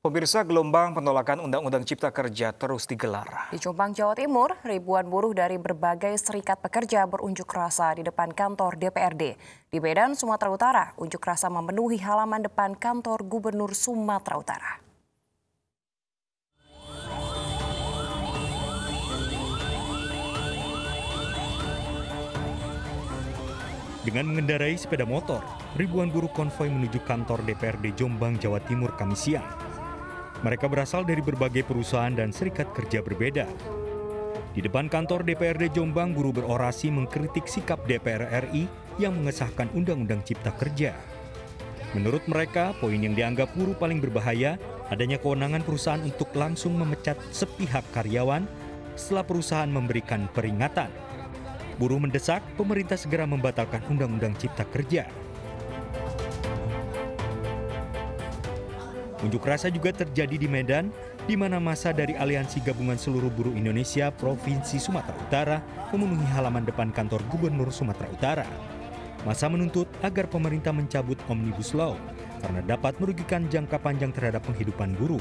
Pemirsa, gelombang penolakan Undang-Undang Cipta Kerja terus digelar. Di Jombang, Jawa Timur, ribuan buruh dari berbagai serikat pekerja berunjuk rasa di depan kantor DPRD. Di Medan, Sumatera Utara, unjuk rasa memenuhi halaman depan kantor Gubernur Sumatera Utara. Dengan mengendarai sepeda motor, ribuan buruh konvoi menuju kantor DPRD Jombang, Jawa Timur, Kamis siang. Mereka berasal dari berbagai perusahaan dan serikat kerja berbeda. Di depan kantor DPRD Jombang, buruh berorasi mengkritik sikap DPR RI yang mengesahkan Undang-Undang Cipta Kerja. Menurut mereka, poin yang dianggap buruh paling berbahaya adanya kewenangan perusahaan untuk langsung memecat sepihak karyawan setelah perusahaan memberikan peringatan. Buruh mendesak pemerintah segera membatalkan Undang-Undang Cipta Kerja. Unjuk rasa juga terjadi di Medan, di mana massa dari Aliansi Gabungan Seluruh Buruh Indonesia Provinsi Sumatera Utara memenuhi halaman depan kantor Gubernur Sumatera Utara. Massa menuntut agar pemerintah mencabut Omnibus Law karena dapat merugikan jangka panjang terhadap penghidupan buruh.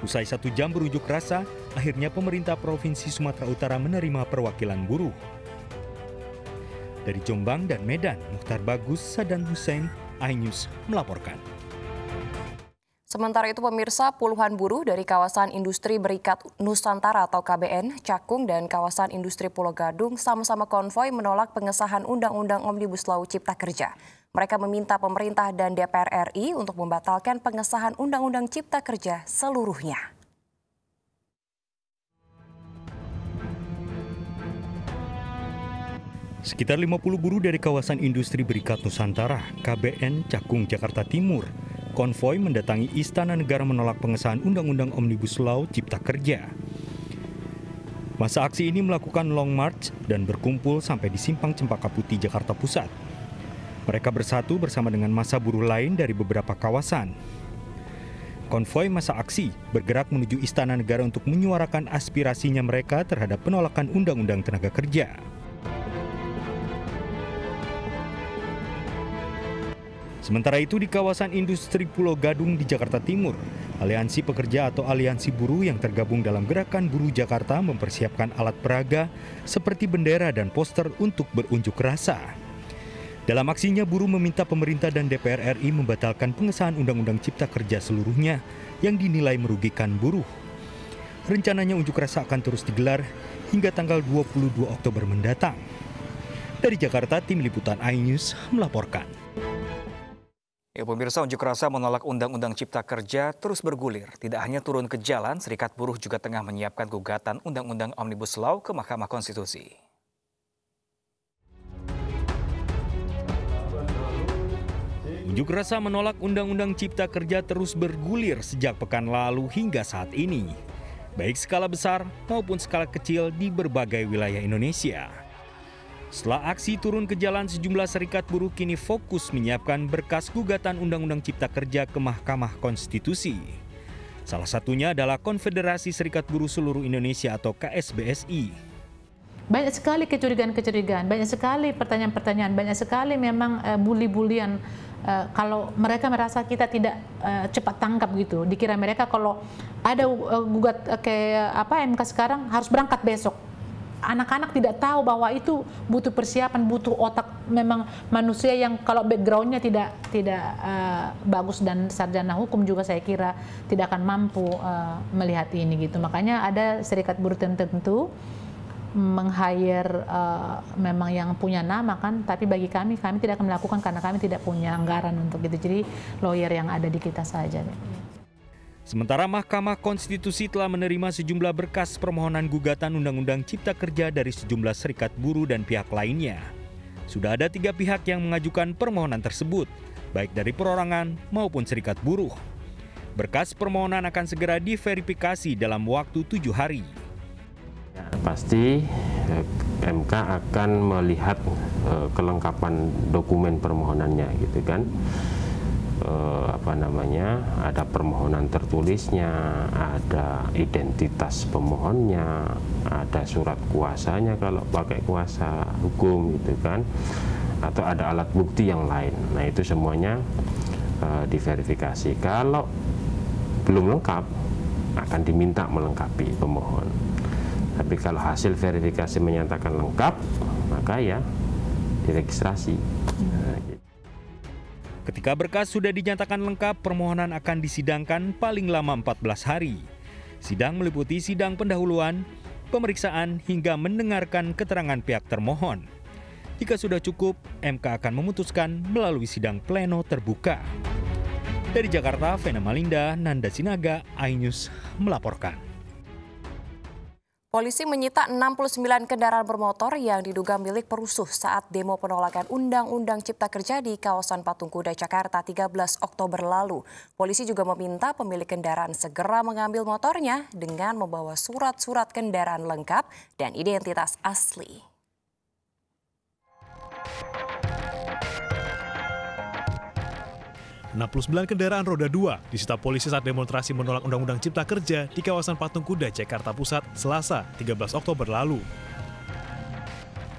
Usai 1 jam berunjuk rasa, akhirnya pemerintah Provinsi Sumatera Utara menerima perwakilan buruh. Dari Jombang dan Medan, Mukhtar Bagus, Sadan Hussein, iNews melaporkan. Sementara itu pemirsa, puluhan buruh dari kawasan industri Berikat Nusantara atau KBN, Cakung dan kawasan industri Pulau Gadung sama-sama konvoi menolak pengesahan Undang-Undang Omnibus Law Cipta Kerja. Mereka meminta pemerintah dan DPR RI untuk membatalkan pengesahan Undang-Undang Cipta Kerja seluruhnya. Sekitar 50 buruh dari kawasan industri Berikat Nusantara, KBN, Cakung, Jakarta Timur, konvoi mendatangi Istana Negara menolak pengesahan Undang-Undang Omnibus Law Cipta Kerja. Masa aksi ini melakukan long march dan berkumpul sampai di Simpang Cempaka Putih, Jakarta Pusat. Mereka bersatu bersama dengan massa buruh lain dari beberapa kawasan. Konvoi masa aksi bergerak menuju Istana Negara untuk menyuarakan aspirasinya mereka terhadap penolakan Undang-Undang Tenaga Kerja. Sementara itu di kawasan industri Pulau Gadung di Jakarta Timur, Aliansi Pekerja atau Aliansi Buruh yang tergabung dalam Gerakan Buruh Jakarta mempersiapkan alat peraga seperti bendera dan poster untuk berunjuk rasa. Dalam aksinya, buruh meminta pemerintah dan DPR RI membatalkan pengesahan Undang-Undang Cipta Kerja seluruhnya yang dinilai merugikan buruh. Rencananya unjuk rasa akan terus digelar hingga tanggal 22 Oktober mendatang. Dari Jakarta, Tim Liputan iNews melaporkan. Ya, pemirsa, unjuk rasa menolak Undang-Undang Cipta Kerja terus bergulir. Tidak hanya turun ke jalan, serikat buruh juga tengah menyiapkan gugatan Undang-Undang Omnibus Law ke Mahkamah Konstitusi. Unjuk rasa menolak Undang-Undang Cipta Kerja terus bergulir sejak pekan lalu hingga saat ini, baik skala besar maupun skala kecil di berbagai wilayah Indonesia. Setelah aksi turun ke jalan, sejumlah serikat buruh kini fokus menyiapkan berkas gugatan Undang-Undang Cipta Kerja ke Mahkamah Konstitusi. Salah satunya adalah Konfederasi Serikat Buruh Seluruh Indonesia atau KSBSI. Banyak sekali kecurigaan-kecurigaan, banyak sekali pertanyaan-pertanyaan, banyak sekali memang bully-bulian. Kalau mereka merasa kita tidak cepat tangkap gitu, dikira mereka kalau ada gugat kayak MK sekarang harus berangkat besok. Anak-anak tidak tahu bahwa itu butuh persiapan, butuh otak memang manusia yang kalau backgroundnya tidak bagus dan sarjana hukum juga saya kira tidak akan mampu melihat ini gitu. Makanya ada serikat buruh tertentu meng-hire memang yang punya nama kan, tapi bagi kami tidak akan melakukan karena kami tidak punya anggaran untuk itu. Jadi lawyer yang ada di kita saja. Sementara Mahkamah Konstitusi telah menerima sejumlah berkas permohonan gugatan Undang-Undang Cipta Kerja dari sejumlah serikat buruh dan pihak lainnya. Sudah ada 3 pihak yang mengajukan permohonan tersebut, baik dari perorangan maupun serikat buruh. Berkas permohonan akan segera diverifikasi dalam waktu 7 hari. Ya, pasti MK akan melihat kelengkapan dokumen permohonannya gitu kan. Ada permohonan tertulisnya, ada identitas pemohonnya, ada surat kuasanya kalau pakai kuasa hukum gitu kan, atau ada alat bukti yang lain. Nah itu semuanya diverifikasi. Kalau belum lengkap akan diminta melengkapi pemohon. Tapi kalau hasil verifikasi menyatakan lengkap, maka ya diregistrasi. Nah, gitu. Ketika berkas sudah dinyatakan lengkap, permohonan akan disidangkan paling lama 14 hari. Sidang meliputi sidang pendahuluan, pemeriksaan, hingga mendengarkan keterangan pihak termohon. Jika sudah cukup, MK akan memutuskan melalui sidang pleno terbuka. Dari Jakarta, Vena Malinda, Nanda Sinaga, iNews melaporkan. Polisi menyita 69 kendaraan bermotor yang diduga milik perusuh saat demo penolakan Undang-Undang Cipta Kerja di kawasan Patung Kuda, Jakarta 13 Oktober lalu. Polisi juga meminta pemilik kendaraan segera mengambil motornya dengan membawa surat-surat kendaraan lengkap dan identitas asli. ...69 kendaraan roda 2 disita polisi saat demonstrasi menolak Undang-Undang Cipta Kerja di kawasan Patung Kuda, Jakarta Pusat, Selasa, 13 Oktober lalu.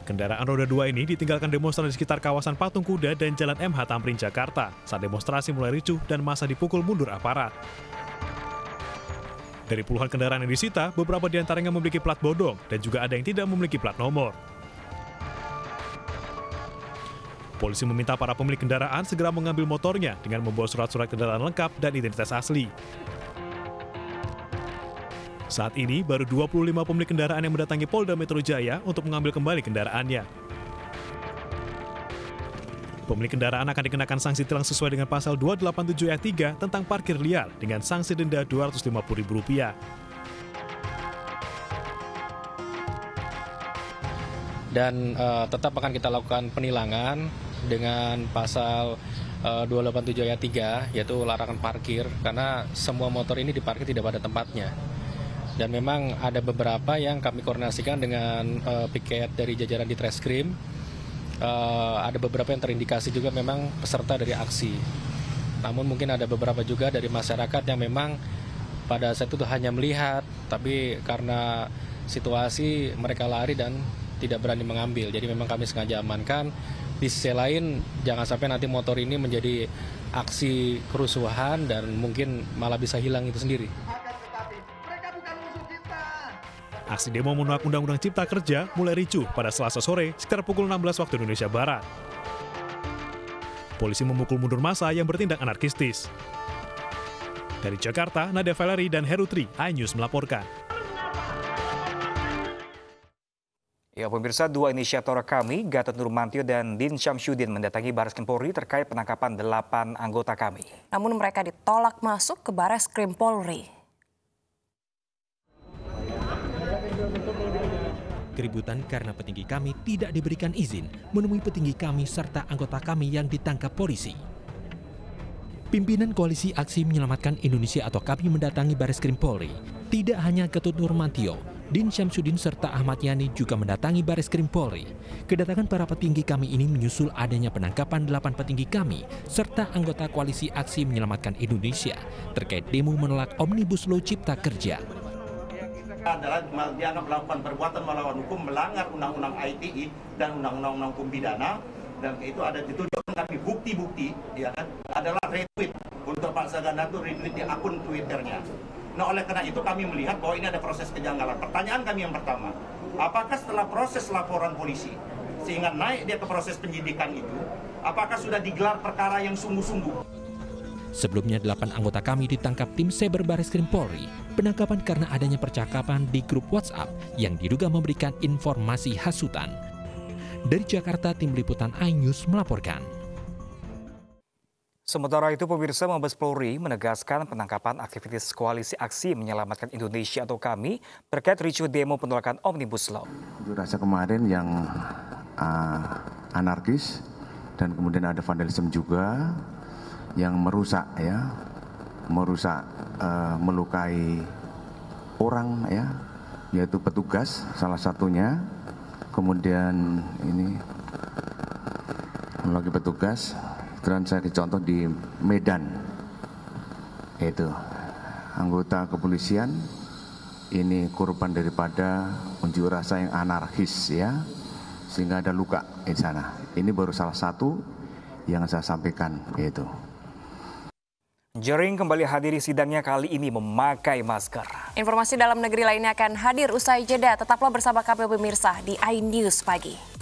Kendaraan roda 2 ini ditinggalkan demonstran di sekitar kawasan Patung Kuda dan Jalan MH Tamrin, Jakarta, saat demonstrasi mulai ricuh dan massa dipukul mundur aparat. Dari puluhan kendaraan yang disita, beberapa di antaranya memiliki plat bodong dan juga ada yang tidak memiliki plat nomor. Polisi meminta para pemilik kendaraan segera mengambil motornya dengan membawa surat-surat kendaraan lengkap dan identitas asli. Saat ini, baru 25 pemilik kendaraan yang mendatangi Polda Metro Jaya untuk mengambil kembali kendaraannya. Pemilik kendaraan akan dikenakan sanksi tilang sesuai dengan pasal 287 ayat 3 tentang parkir liar dengan sanksi denda Rp250.000. Dan tetap akan kita lakukan penilangan dengan pasal 287 ayat 3, yaitu larangan parkir, karena semua motor ini diparkir tidak pada tempatnya. Dan memang ada beberapa yang kami koordinasikan dengan piket dari jajaran di Treskrim. Ada beberapa yang terindikasi juga memang peserta dari aksi. Namun mungkin ada beberapa juga dari masyarakat yang memang pada saat itu hanya melihat, tapi karena situasi mereka lari dan tidak berani mengambil. Jadi memang kami sengaja amankan. Di sisi lain, jangan sampai nanti motor ini menjadi aksi kerusuhan dan mungkin malah bisa hilang itu sendiri. Aksi demo menolak Undang-Undang Cipta Kerja mulai ricuh pada Selasa sore sekitar pukul 16 waktu Indonesia Barat. Polisi memukul mundur massa yang bertindak anarkistis. Dari Jakarta, Nadia Valery dan Herutri, iNews melaporkan. Ya, pemirsa, dua inisiator kami, Gatot Nurmantio dan Din Syamsuddin, mendatangi Bareskrim Polri terkait penangkapan 8 anggota kami. Namun mereka ditolak masuk ke Bareskrim Polri. Keributan karena petinggi kami tidak diberikan izin menemui petinggi kami serta anggota kami yang ditangkap polisi. Pimpinan Koalisi Aksi Menyelamatkan Indonesia atau KAPI mendatangi Bareskrim Polri. Tidak hanya Gatot Nurmantio, Din Syamsuddin serta Ahmad Yani juga mendatangi Bareskrim Polri. Kedatangan para petinggi kami ini menyusul adanya penangkapan 8 petinggi kami serta anggota Koalisi Aksi Menyelamatkan Indonesia terkait demo menolak Omnibus Law Cipta Kerja. Adalah dianggap melakukan perbuatan melawan hukum, melanggar Undang-Undang ITE dan Undang-Undang Hukum Pidana, dan itu ada ditunjukkan kami bukti-bukti, ya kan, adalah retweet untuk Pak Sagana itu retweet di akun Twitternya. Nah, oleh karena itu kami melihat bahwa ini ada proses kejanggalan. Pertanyaan kami yang pertama, apakah setelah proses laporan polisi sehingga naik dia ke proses penyidikan itu, apakah sudah digelar perkara yang sungguh-sungguh? Sebelumnya 8 anggota kami ditangkap tim Cyber Bareskrim Polri. Penangkapan karena adanya percakapan di grup WhatsApp yang diduga memberikan informasi hasutan. Dari Jakarta, tim liputan iNews melaporkan. Sementara itu, pemirsa, Mabes Polri menegaskan penangkapan aktivitas Koalisi Aksi Menyelamatkan Indonesia atau KAMI terkait ricuh demo penolakan Omnibus Law. Unjuk rasa kemarin yang anarkis dan kemudian ada vandalisme juga yang merusak, melukai orang, yaitu petugas salah satunya. Kemudian ini lagi petugas. Dan saya dicontoh di Medan, itu anggota kepolisian ini korban daripada unjuk rasa yang anarkis, sehingga ada luka di sana. Ini baru salah satu yang saya sampaikan, yaitu. Jering kembali hadiri sidangnya kali ini memakai masker. Informasi dalam negeri lainnya akan hadir usai jeda. Tetaplah bersama kami pemirsa di iNews Pagi.